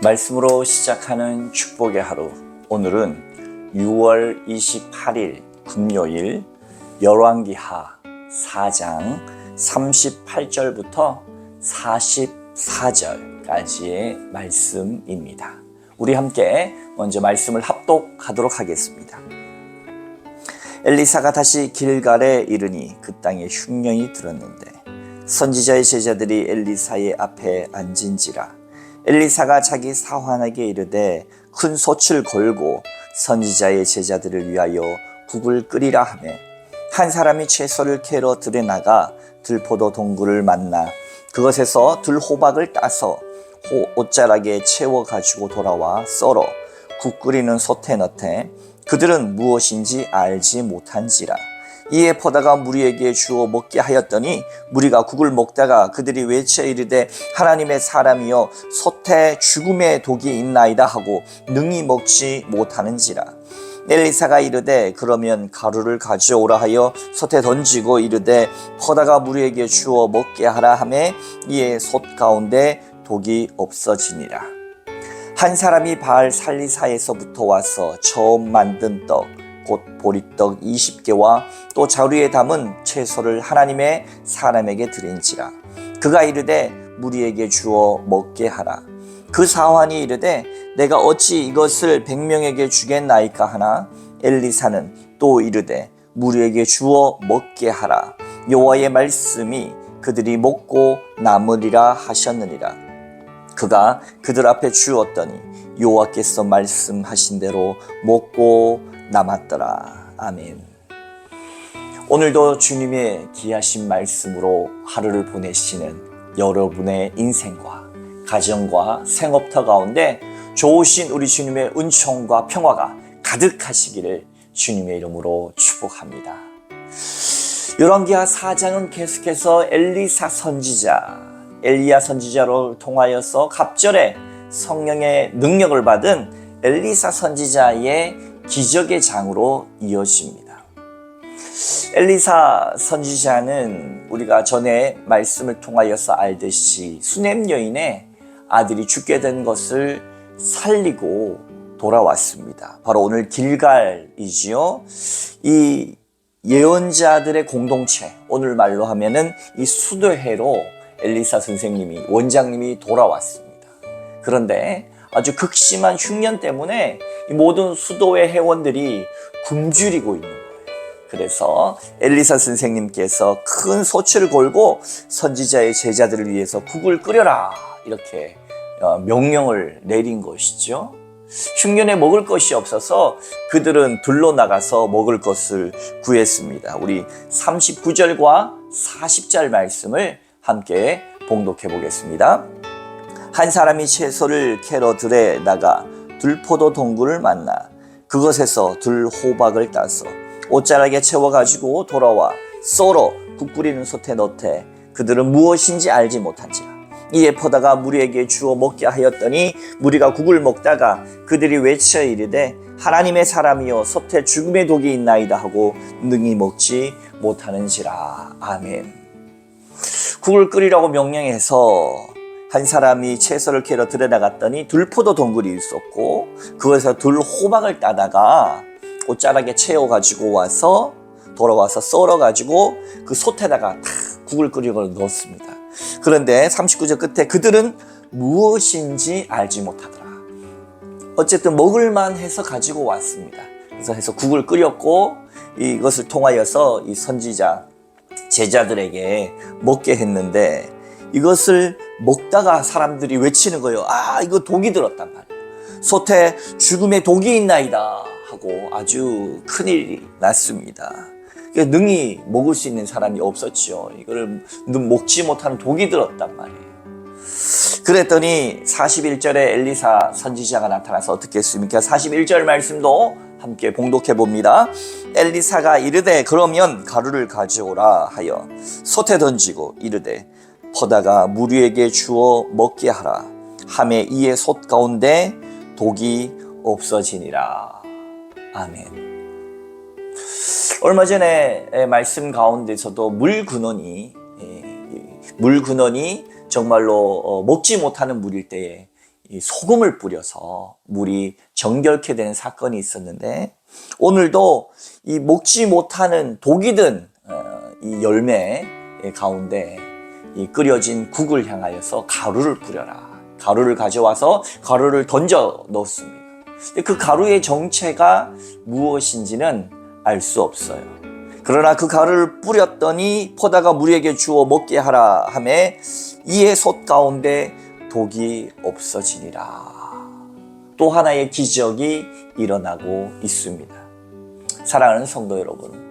말씀으로 시작하는 축복의 하루. 오늘은 6월 28일 금요일 열왕기하 4장 38절부터 44절까지의 말씀입니다. 우리 함께 먼저 말씀을 합독하도록 하겠습니다. 엘리사가 다시 길갈에 이르니 그 땅에 흉년이 들었는데 선지자의 제자들이 엘리사의 앞에 앉은지라. 엘리사가 자기 사환에게 이르되 큰 솥을 걸고 선지자의 제자들을 위하여 국을 끓이라 하매 한 사람이 채소를 캐러 들에 나가 들포도 동굴을 만나 그것에서 들호박을 따서 옷자락에 채워 가지고 돌아와 썰어 국 끓이는 솥에 넣되 그들은 무엇인지 알지 못한지라. 이에 포다가 무리에게 주어 먹게 하였더니 무리가 국을 먹다가 그들이 외쳐 이르되 하나님의 사람이여 솥에 죽음의 독이 있나이다 하고 능히 먹지 못하는지라. 엘리사가 이르되 그러면 가루를 가져오라 하여 솥에 던지고 이르되 포다가 무리에게 주어 먹게 하라 하매 이에 솥 가운데 독이 없어지니라. 한 사람이 바알 살리사에서부터 와서 처음 만든 떡 곧 보리떡 20개와 또 자루에 담은 채소를 하나님의 사람에게 드린지라. 그가 이르되 무리에게 주어 먹게 하라. 그 사환이 이르되 내가 어찌 이것을 100명에게 주겠나이까 하나 엘리사는 또 이르되 무리에게 주어 먹게 하라. 여호와의 말씀이 그들이 먹고 남으리라 하셨느니라. 그가 그들 앞에 주었더니 여호와께서 말씀하신 대로 먹고 남았더라. 아멘. 오늘도 주님의 귀하신 말씀으로 하루를 보내시는 여러분의 인생과 가정과 생업터 가운데 좋으신 우리 주님의 은총과 평화가 가득하시기를 주님의 이름으로 축복합니다. 열왕기하 4장은 계속해서 엘리사 선지자, 엘리야 선지자로 통하여서 갑절에 성령의 능력을 받은 엘리사 선지자의 기적의 장으로 이어집니다. 엘리사 선지자는 우리가 전에 말씀을 통하여서 알듯이 수넴 여인의 아들이 죽게 된 것을 살리고 돌아왔습니다. 바로 오늘 길갈이지요. 이 예언자들의 공동체, 오늘 말로 하면은 이 수도회로 엘리사 선생님이, 원장님이 돌아왔습니다. 그런데 아주 극심한 흉년 때문에 이 모든 수도회 회원들이 굶주리고 있는 거예요. 그래서 엘리사 선생님께서 큰 솥을 걸고 선지자의 제자들을 위해서 국을 끓여라 이렇게 명령을 내린 것이죠. 흉년에 먹을 것이 없어서 그들은 들로 나가서 먹을 것을 구했습니다. 우리 39절과 40절 말씀을 함께 봉독해 보겠습니다. 한 사람이 채소를 캐러 들에 나가 들포도 동굴을 만나 그것에서 들호박을 따서 옷자락에 채워가지고 돌아와 썰어 국 끓이는 솥에 넣되 그들은 무엇인지 알지 못한지라. 이에 포다가 무리에게 주어 먹게 하였더니 무리가 국을 먹다가 그들이 외쳐 이르되 하나님의 사람이여 솥에 죽음의 독이 있나이다 하고 능히 먹지 못하는지라. 아멘. 국을 끓이라고 명령해서 한 사람이 채소를 캐러 들에 나갔더니 들포도 동굴이 있었고 그것에서 들호박을 따다가 옷자락에 채워가지고 와서 돌아와서 썰어가지고 그 솥에다가 탁 국을 끓이고 넣었습니다. 그런데 39절 끝에 그들은 무엇인지 알지 못하더라. 어쨌든 먹을만 해서 가지고 왔습니다. 그래서 해서 국을 끓였고 이것을 통하여서 이 선지자 제자들에게 먹게 했는데 이것을 먹다가 사람들이 외치는 거예요. 아, 이거 독이 들었단 말이에요. 솥에 죽음의 독이 있나이다 하고 아주 큰일이 났습니다. 능히 먹을 수 있는 사람이 없었죠. 이거를 먹지 못하는 독이 들었단 말이에요. 그랬더니 41절에 엘리사 선지자가 나타나서 어떻게 했습니까? 41절 말씀도 함께 봉독해 봅니다. 엘리사가 이르되 그러면 가루를 가져오라 하여 솥에 던지고 이르되 포다가 무리에게 주어 먹게 하라 하매 이에 솥 가운데 독이 없어지니라. 아멘. 얼마 전에 말씀 가운데서도 물 근원이 정말로 먹지 못하는 물일 때에 이 소금을 뿌려서 물이 정결케 되는 사건이 있었는데, 오늘도 이 먹지 못하는 독이 든 이 열매 가운데 이 끓여진 국을 향하여서 가루를 뿌려라. 가루를 가져와서 가루를 던져 넣었습니다. 근데 그 가루의 정체가 무엇인지는 알 수 없어요. 그러나 그 가루를 뿌렸더니 퍼다가 무리에게 주어 먹게 하라 하매 이의 솥 가운데 독이 없어지니라. 또 하나의 기적이 일어나고 있습니다. 사랑하는 성도 여러분,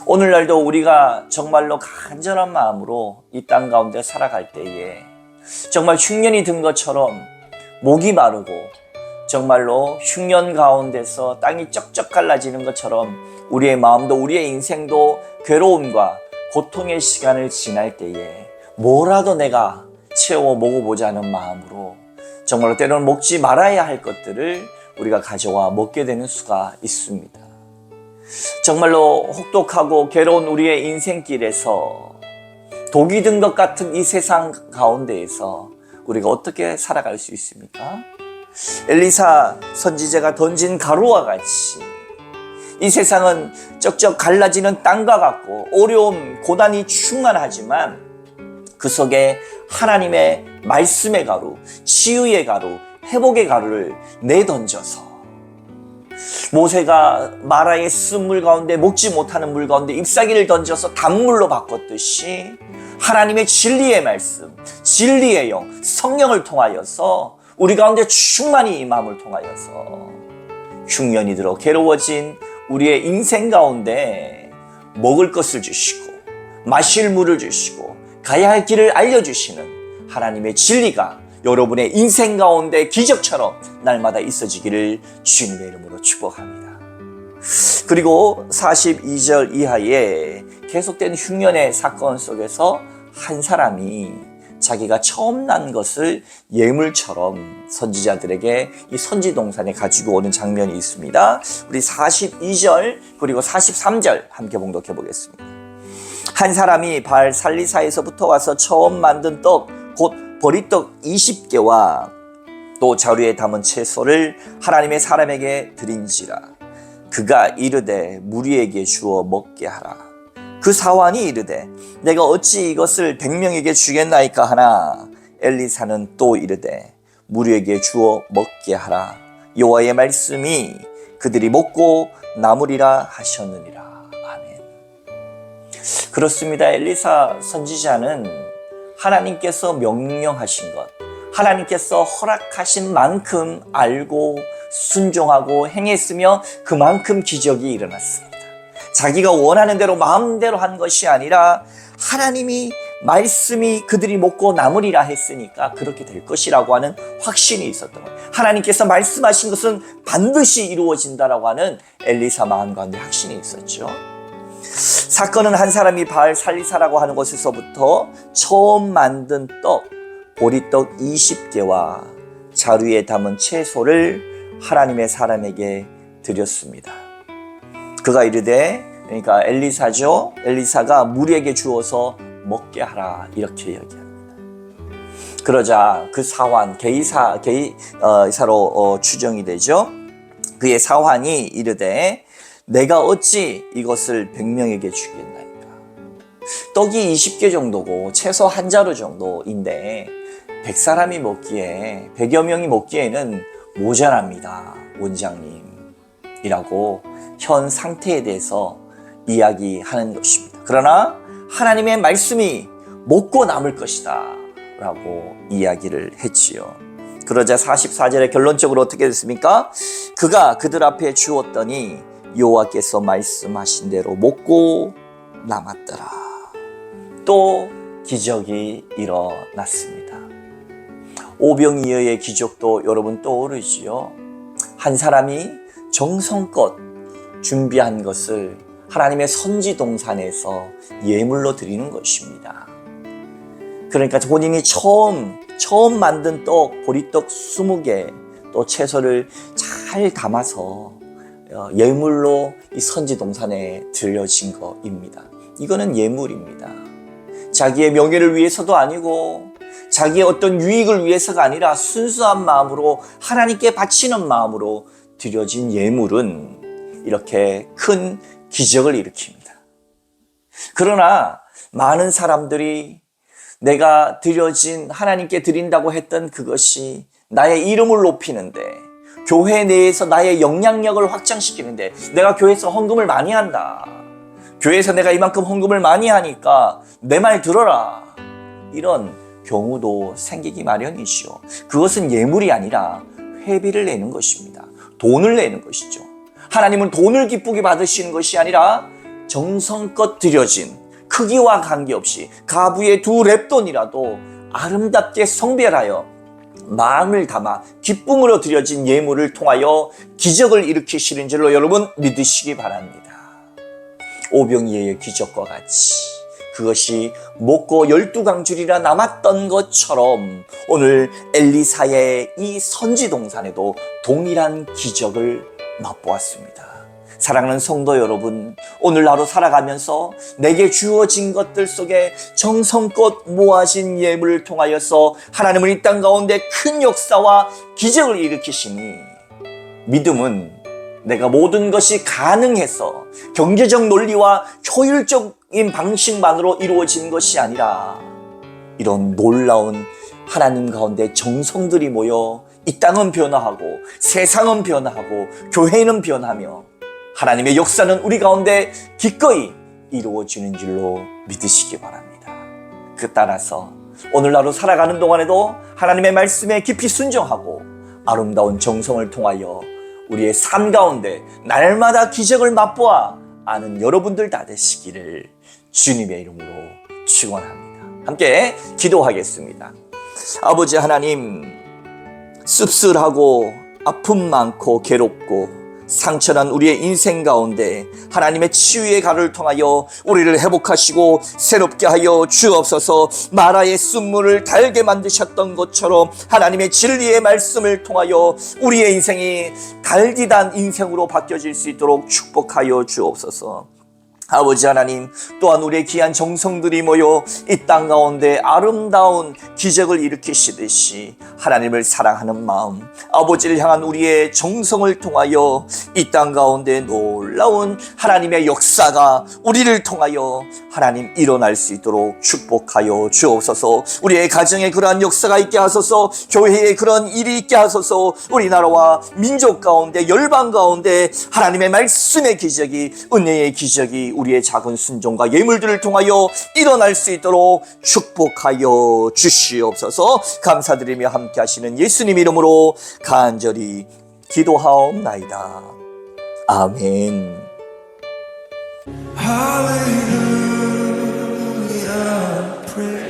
오늘날도 우리가 정말로 간절한 마음으로 이 땅 가운데 살아갈 때에 정말 흉년이 든 것처럼 목이 마르고 정말로 흉년 가운데서 땅이 쩍쩍 갈라지는 것처럼 우리의 마음도 우리의 인생도 괴로움과 고통의 시간을 지날 때에 뭐라도 내가 채워 먹어보자는 마음으로 정말로 때로는 먹지 말아야 할 것들을 우리가 가져와 먹게 되는 수가 있습니다. 정말로 혹독하고 괴로운 우리의 인생길에서 독이 든 것 같은 이 세상 가운데에서 우리가 어떻게 살아갈 수 있습니까? 엘리사 선지자가 던진 가루와 같이 이 세상은 쩍쩍 갈라지는 땅과 같고 어려움, 고난이 충만하지만 그 속에 하나님의 말씀의 가루, 치유의 가루, 회복의 가루를 내던져서 모세가 마라의 쓴물 가운데 먹지 못하는 물 가운데 잎사귀를 던져서 단물로 바꿨듯이 하나님의 진리의 말씀, 진리의 영, 성령을 통하여서 우리 가운데 충만히 임함을 통하여서 흉년이 들어 괴로워진 우리의 인생 가운데 먹을 것을 주시고 마실 물을 주시고 가야 할 길을 알려주시는 하나님의 진리가 여러분의 인생 가운데 기적처럼 날마다 있어지기를 주님의 이름으로 축복합니다. 그리고 42절 이하에 계속된 흉년의 사건 속에서 한 사람이 자기가 처음 난 것을 예물처럼 선지자들에게 이 선지동산에 가지고 오는 장면이 있습니다. 우리 42절 그리고 43절 함께 봉독해 보겠습니다. 한 사람이 바알 살리사에서부터 와서 처음 만든 떡 곧 보리떡 20개와 또 자루에 담은 채소를 하나님의 사람에게 드린지라. 그가 이르되 무리에게 주어 먹게 하라. 그 사환이 이르되 내가 어찌 이것을 100명에게 주겠나이까 하나. 엘리사는 또 이르되 무리에게 주어 먹게 하라. 여호와의 말씀이 그들이 먹고 남으리라 하셨느니라. 아멘. 그렇습니다. 엘리사 선지자는 하나님께서 명령하신 것, 하나님께서 허락하신 만큼 알고 순종하고 행했으며 그만큼 기적이 일어났습니다. 자기가 원하는 대로 마음대로 한 것이 아니라 하나님이 말씀이 그들이 먹고 남으리라 했으니까 그렇게 될 것이라고 하는 확신이 있었던 거예요. 하나님께서 말씀하신 것은 반드시 이루어진다라고 하는 엘리사 마음 가운데 확신이 있었죠. 사건은 한 사람이 바알 살리사라고 하는 곳에서부터 처음 만든 떡, 보리떡 20개와 자루에 담은 채소를 하나님의 사람에게 드렸습니다. 그가 이르되, 그러니까 엘리사죠. 엘리사가 무리에게 주어서 먹게 하라 이렇게 이야기합니다. 그러자 그 사환, 게이사로 추정이 되죠. 그의 사환이 이르되 내가 어찌 이것을 100명에게 주겠나이까. 떡이 20개 정도고 채소 한 자루 정도인데 100사람이 먹기에 100여 명이 먹기에는 모자랍니다. 원장님이라고 현 상태에 대해서 이야기하는 것입니다. 그러나 하나님의 말씀이 먹고 남을 것이다 라고 이야기를 했지요. 그러자 44절에 결론적으로 어떻게 됐습니까? 그가 그들 앞에 주었더니 여호와께서 말씀하신 대로 먹고 남았더라. 또 기적이 일어났습니다. 오병이어의 기적도 여러분 떠오르지요. 한 사람이 정성껏 준비한 것을 하나님의 선지동산에서 예물로 드리는 것입니다. 그러니까 본인이 처음 만든 떡, 보리떡 20개 또 채소를 잘 담아서 예물로 이 선지동산에 들려진 것입니다. 이거는 예물입니다. 자기의 명예를 위해서도 아니고 자기의 어떤 유익을 위해서가 아니라 순수한 마음으로 하나님께 바치는 마음으로 드려진 예물은 이렇게 큰 기적을 일으킵니다. 그러나 많은 사람들이 내가 드려진 하나님께 드린다고 했던 그것이 나의 이름을 높이는데, 교회 내에서 나의 영향력을 확장시키는데, 내가 교회에서 헌금을 많이 한다, 교회에서 내가 이만큼 헌금을 많이 하니까 내 말 들어라, 이런 경우도 생기기 마련이지요. 그것은 예물이 아니라 회비를 내는 것입니다. 돈을 내는 것이죠. 하나님은 돈을 기쁘게 받으시는 것이 아니라 정성껏 드려진, 크기와 관계없이 가부의 2렙돈이라도 아름답게 성별하여 마음을 담아 기쁨으로 드려진 예물을 통하여 기적을 일으키시는 줄로 여러분 믿으시기 바랍니다. 오병이어의 기적과 같이 그것이 먹고 12강줄이라 남았던 것처럼 오늘 엘리사의 이 선지동산에도 동일한 기적을 맛보았습니다. 사랑하는 성도 여러분, 오늘 하루 살아가면서 내게 주어진 것들 속에 정성껏 모아진 예물을 통하여서 하나님은 이 땅 가운데 큰 역사와 기적을 일으키시니, 믿음은 내가 모든 것이 가능해서 경제적 논리와 효율적인 방식만으로 이루어진 것이 아니라 이런 놀라운 하나님 가운데 정성들이 모여 이 땅은 변화하고 세상은 변화하고 교회는 변하며 하나님의 역사는 우리 가운데 기꺼이 이루어지는 줄로 믿으시기 바랍니다. 그 따라서 오늘 하루 살아가는 동안에도 하나님의 말씀에 깊이 순종하고 아름다운 정성을 통하여 우리의 삶 가운데 날마다 기적을 맛보아 아는 여러분들 다 되시기를 주님의 이름으로 축원합니다. 함께 기도하겠습니다. 아버지 하나님, 씁쓸하고 아픔 많고 괴롭고 상처난 우리의 인생 가운데 하나님의 치유의 가루를 통하여 우리를 회복하시고 새롭게 하여 주옵소서. 마라의 쓴물을 달게 만드셨던 것처럼 하나님의 진리의 말씀을 통하여 우리의 인생이 달디단 인생으로 바뀌어질 수 있도록 축복하여 주옵소서. 아버지 하나님, 또한 우리의 귀한 정성들이 모여 이 땅 가운데 아름다운 기적을 일으키시듯이 하나님을 사랑하는 마음, 아버지를 향한 우리의 정성을 통하여 이 땅 가운데 놀라운 하나님의 역사가 우리를 통하여 하나님 일어날 수 있도록 축복하여 주옵소서. 우리의 가정에 그러한 역사가 있게 하소서. 교회에 그런 일이 있게 하소서. 우리나라와 민족 가운데 열방 가운데 하나님의 말씀의 기적이, 은혜의 기적이 우리의 작은 순종과 예물들을 통하여 일어날 수 있도록 축복하여 주시옵소서. 감사드리며 함께 하시는 예수님 이름으로 간절히 기도하옵나이다. 아멘. Hallelujah, praise.